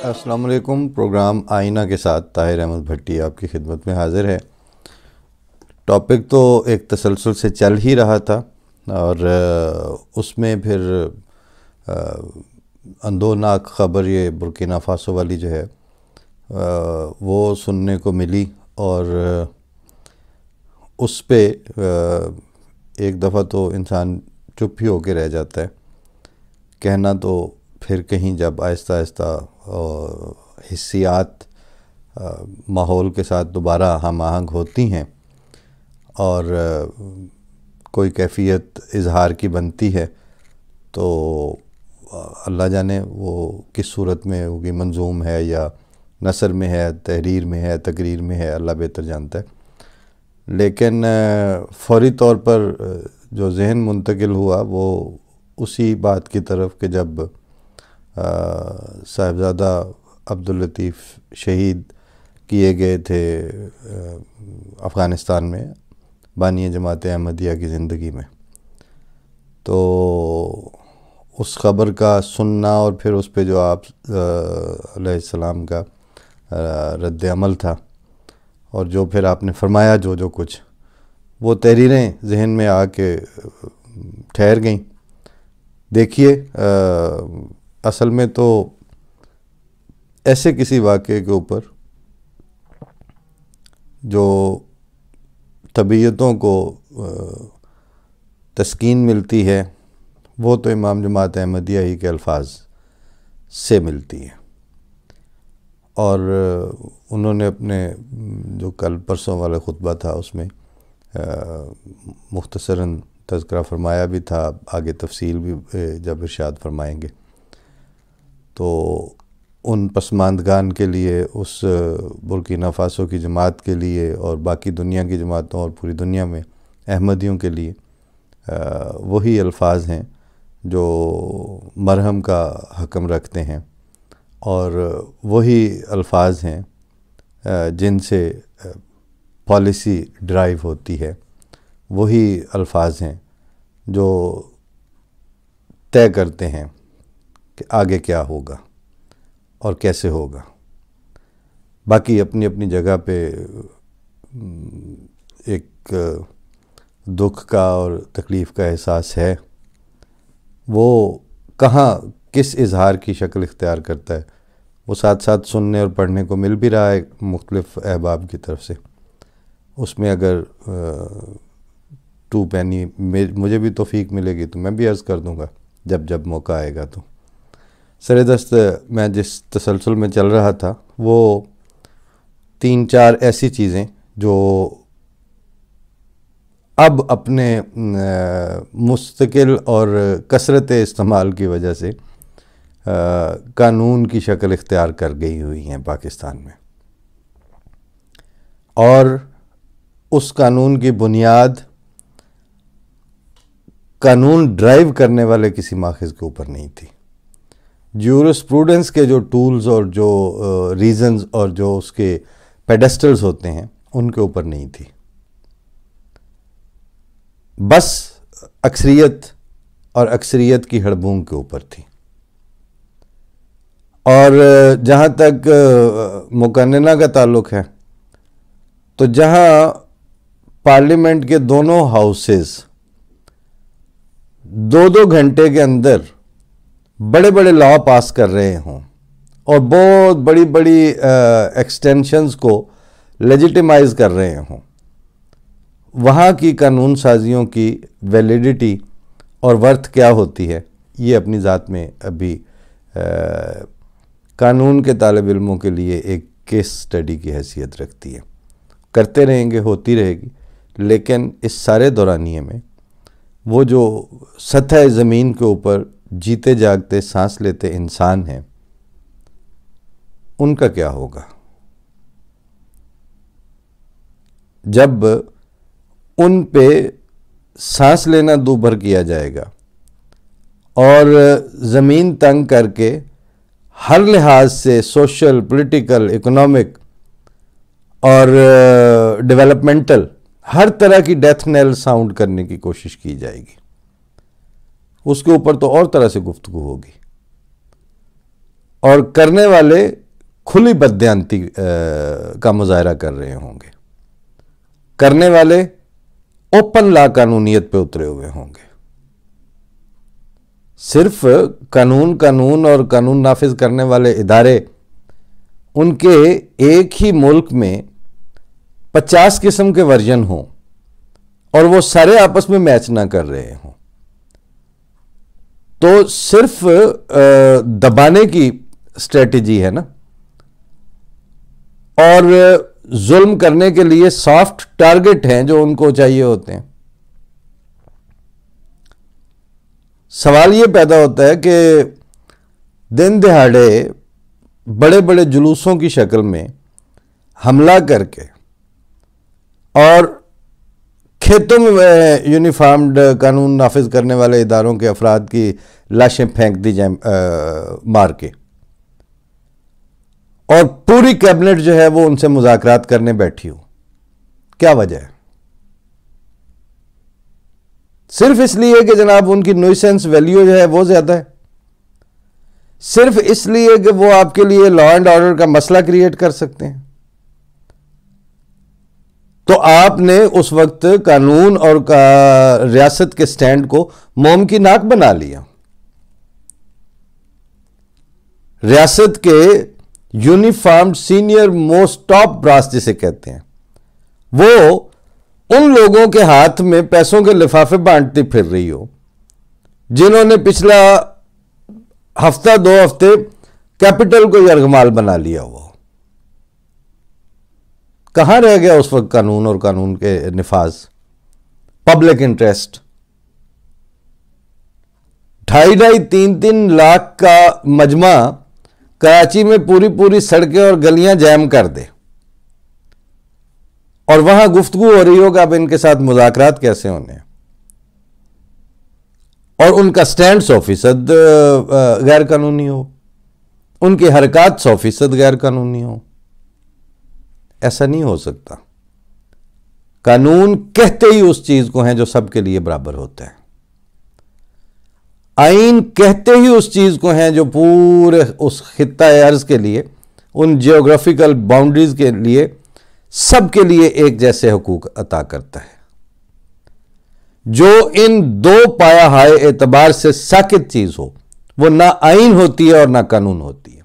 السلام علیکم. پروگرام آئینہ کے ساتھ طاہر احمد بھٹی آپ کی خدمت میں حاضر ہے. ٹاپک تو ایک تسلسل سے چل ہی رہا تھا اور اس میں پھر اندوناک خبر یہ برکینا فاسو والی جو ہے وہ سننے کو ملی اور اس پہ ایک دفعہ تو انسان چپ ہی ہو کے رہ جاتا ہے. کہنا تو پھر کہیں جب آہستہ آہستہ حسیات ماحول کے ساتھ دوبارہ ہم آہنگ ہوتی ہیں اور کوئی کیفیت اظہار کی بنتی ہے تو اللہ جانے وہ کس صورت میں ہوگی، منظوم ہے یا نثر میں ہے، تحریر میں ہے، تقریر میں ہے، اللہ بہتر جانتا ہے. لیکن فوری طور پر جو ذہن منتقل ہوا وہ اسی بات کی طرف کہ جب صاحبزادہ عبداللطیف شہید کیے گئے تھے افغانستان میں بانی جماعت احمدیہ کی زندگی میں، تو اس خبر کا سننا اور پھر اس پہ جو آپ علیہ السلام کا رد عمل تھا اور جو پھر آپ نے فرمایا جو کچھ وہ تحریریں ذہن میں آ کے ٹھہر گئیں. دیکھیے اصل میں تو ایسے کسی واقعے کے اوپر جو طبیعتوں کو تسکین ملتی ہے وہ تو امام جماعت احمدیہ ہی کے الفاظ سے ملتی ہے. اور انہوں نے اپنے جو کل پرسوں والا خطبہ تھا اس میں مختصراً تذکرہ فرمایا بھی تھا، آگے تفصیل بھی جب ارشاد فرمائیں گے. تو ان پسماندگان کے لیے، اس برکینا فاسو کی جماعت کے لیے اور باقی دنیا کی جماعتوں اور پوری دنیا میں احمدیوں کے لیے وہی الفاظ ہیں جو مرہم کا حکم رکھتے ہیں اور وہی الفاظ ہیں جن سے پالیسی ڈرائیو ہوتی ہے، وہی الفاظ ہیں جو طے کرتے ہیں کہ آگے کیا ہوگا اور کیسے ہوگا. باقی اپنی اپنی جگہ پہ ایک دکھ کا اور تکلیف کا احساس ہے، وہ کہاں کس اظہار کی شکل اختیار کرتا ہے وہ ساتھ ساتھ سننے اور پڑھنے کو مل بھی رہا ہے مختلف احباب کی طرف سے. اس میں اگر 2 پینی مجھے بھی توفیق ملے گی تو میں بھی عرض کر دوں گا جب موقع آئے گا. تو سر دست میں جس تسلسل میں چل رہا تھا وہ 3-4 ایسی چیزیں جو اب اپنے مستقل اور کثرت استعمال کی وجہ سے قانون کی شکل اختیار کر گئی ہوئی ہیں پاکستان میں، اور اس قانون کی بنیاد قانون ڈرائیو کرنے والے کسی ماخذ کے اوپر نہیں تھی. جیورسپروڈنس کے جو ٹولز اور جو ریزنز اور جو اس کے پیڈسٹلز ہوتے ہیں ان کے اوپر نہیں تھی، بس اکثریت اور اکثریت کی ہڑبونگ کے اوپر تھی. اور جہاں تک مقننہ کا تعلق ہے تو جہاں پارلیمنٹ کے دونوں ہاؤسز 2 گھنٹے کے اندر بڑے بڑے لا پاس کر رہے ہوں اور بہت بڑی بڑی ایکسٹینشنز کو لیجیٹیمائز کر رہے ہوں، وہاں کی قانون سازیوں کی ویلیڈیٹی اور ورتھ کیا ہوتی ہے یہ اپنی ذات میں ابھی قانون کے طالب علموں کے لیے ایک کیس سٹڈی کی حیثیت رکھتی ہے. کرتے رہیں گے، ہوتی رہے گی، لیکن اس سارے دورانیے میں وہ جو سطح زمین کے اوپر جیتے جاگتے سانس لیتے انسان ہیں ان کا کیا ہوگا جب ان پہ سانس لینا دوبھر کیا جائے گا اور زمین تنگ کر کے ہر لحاظ سے سوشل، پولیٹیکل، اکنامک اور ڈیولپمنٹل ہر طرح کی ڈیتھ نیل ساؤنڈ کرنے کی کوشش کی جائے گی. اس کے اوپر تو اور طرح سے گفتگو ہوگی، اور کرنے والے کھلی بددیانتی کا مظاہرہ کر رہے ہوں گے، کرنے والے اوپن لا قانونیت پہ اترے ہوئے ہوں گے۔ صرف قانون اور قانون نافذ کرنے والے ادارے، ان کے ایک ہی ملک میں 50 قسم کے ورژن ہوں اور وہ سارے آپس میں میچ نہ کر رہے ہوں، تو صرف دبانے کی اسٹریٹجی ہے نا، اور ظلم کرنے کے لیے سافٹ ٹارگٹ ہیں جو ان کو چاہیے ہوتے ہیں۔ سوال یہ پیدا ہوتا ہے کہ دن دہاڑے بڑے بڑے جلوسوں کی شکل میں حملہ کر کے اور کھیتوں میں یونیفارمڈ قانون نافذ کرنے والے اداروں کے افراد کی لاشیں پھینک دی جائیں مار کے، اور پوری کیبنٹ جو ہے وہ ان سے مذاکرات کرنے بیٹھی ہو، کیا وجہ ہے؟ صرف اس لیے کہ جناب ان کی نوئسنس ویلیو جو ہے وہ زیادہ ہے، صرف اس لیے کہ وہ آپ کے لیے لا اینڈ آرڈر کا مسئلہ کریٹ کر سکتے ہیں۔ تو آپ نے اس وقت قانون اور ریاست کے سٹینڈ کو موم کی ناک بنا لیا۔ ریاست کے یونیفارمڈ سینئر موسٹ ٹاپ براس جسے کہتے ہیں، وہ ان لوگوں کے ہاتھ میں پیسوں کے لفافے بانٹتی پھر رہی ہو جنہوں نے پچھلا ہفتہ 2 ہفتے کیپٹل کو یرغمال بنا لیا ہوا۔ کہاں رہ گیا اس وقت قانون اور قانون کے نفاذ، پبلک انٹرسٹ؟ 2.5-3 لاکھ کا مجمع کراچی میں پوری سڑکیں اور گلیاں جیم کر دے، اور وہاں گفتگو ہو رہی ہو کہ اب ان کے ساتھ مذاکرات کیسے ہونے ہیں، اور ان کا سٹینڈ 100% غیر قانونی ہو، ان کی حرکات 100% غیر قانونی ہو۔ ایسا نہیں ہو سکتا۔ قانون کہتے ہی اس چیز کو ہیں جو سب کے لیے برابر ہوتا ہے، آئین کہتے ہی اس چیز کو ہیں جو پورے اس خطہ ارض کے لیے، ان جیوگرافیکل باؤنڈریز کے لیے سب کے لیے ایک جیسے حقوق عطا کرتا ہے۔ جو ان 2 پایہ ہائے اعتبار سے ساکت چیز ہو، وہ نہ آئین ہوتی ہے اور نہ قانون ہوتی ہے۔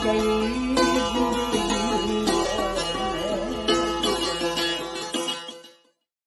گئی